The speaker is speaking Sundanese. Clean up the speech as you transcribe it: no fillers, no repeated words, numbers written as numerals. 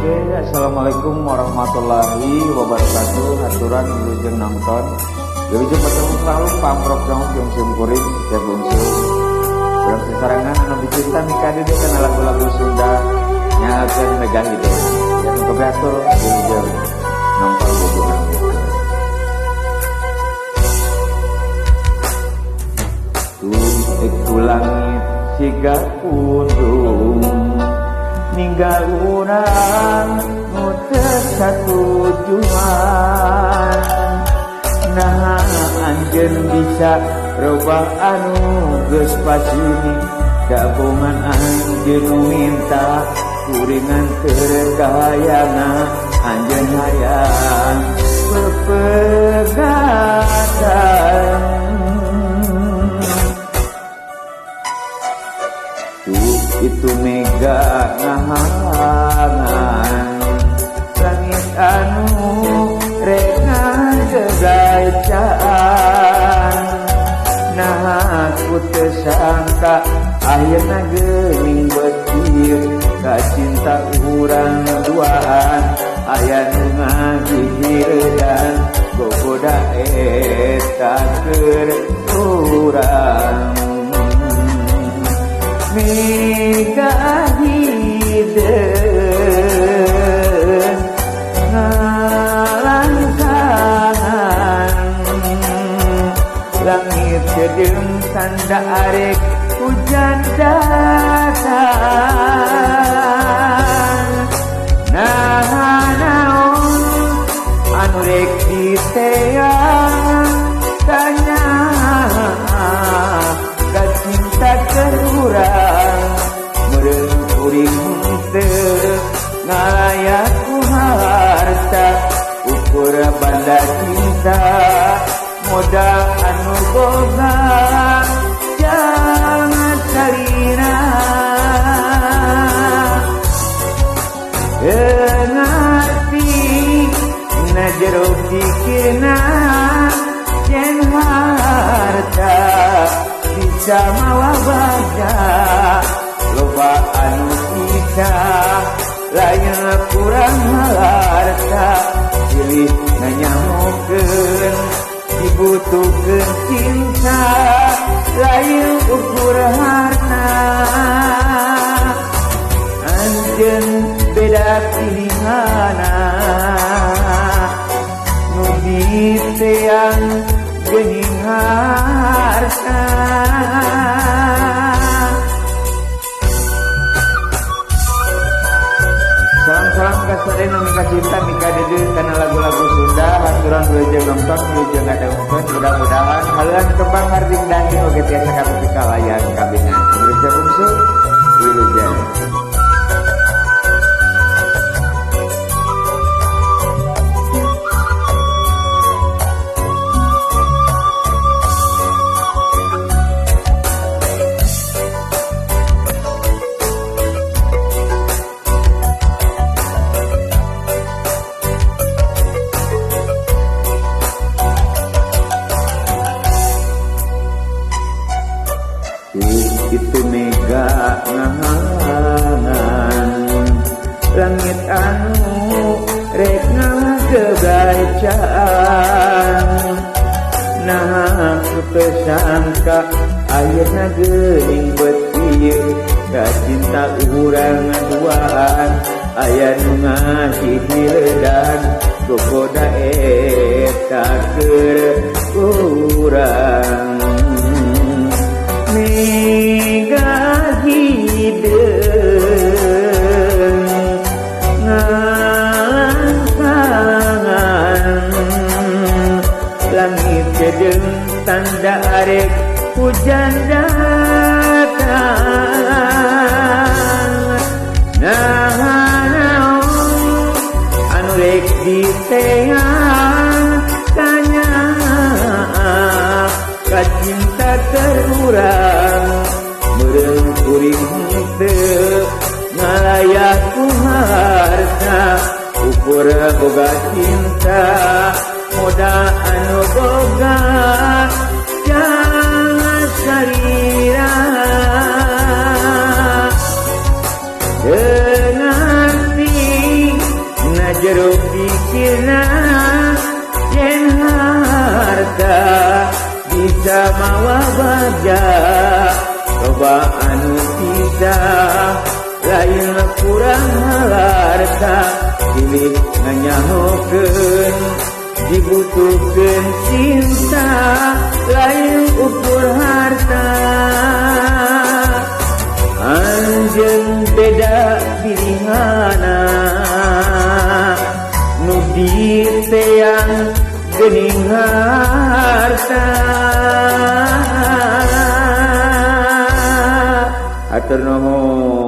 Assalamualaikum warahmatullahi wabarakatuh. Haturan wilujeng nonton. Wilujeng bertemu selalu pamprok dong yang sempurna setiap unsur. Dalam sesarangan anu bicinta mika dede kana lagu-lagu Sunda nyalakeun megah ide. Yang kebeatur wilujeng nonton hubungan itu. Iku langit siga undung ninggal urang nu teu satujuan. Nah anjeun bisa robah anu geus pasini gabungan anjeun minta kuringan tergayana anjeun hayang pepegatan. Itu mega ngahangan langit anu rek ngagegaycaan. Nah aku teu sangka ayeuna geuning beutir ka cinta urang duaan aya nu ngahihirdan gogoda eta keur urang. Mega hideung ngalangsangan langit jedem tanda arek hujan datang. Nah naon anu rek diteang tanya ka cinta kerurang meureun kuring teu ngalayak ku harta ukur banda cinta modal anu boga jangan salina. Ngarti na jero pikirna yen harta bisa mawa baja loba anu kita layan kurang harta pilih nanyamokeun dibutuhkeun cinta layan ukur harta. Anjeun beda pilihana nu diteang geuning harta. Salam-salam ka sadayana mika cinta mika dede kana lagu-lagu Sunda haturan wilujeng nonton wilujeng ngadengkeun mudah-mudahan haleuan kembang harding dandi oge tiasa kapeuting kalayan kabingan wilujeng bungsu wilujeng. Itu mega ngahangan langit anu rek ngagegaycaan. Nah aku teu sangka ayeuna geuning beutir ka cinta urang duaan aya nu ngahihirdan gogoda eta keur urang. Mega hideung ngalangsangan langit jedeng tanda arek hujan datang. Nah naon anu rek diteang tanya ka cinta terurang meureun kuring teu ngalayak ku harta ukur boga cinta modal anu boga jangan salira. Dengan pikirna yen harta bisa mawa baja coba anu bisa lain kurang harta pilih nganyahokeun dibutuhkeun cinta lain ukur harta anjeun beda pilihana nu diteyang geuning harta atur nuhun.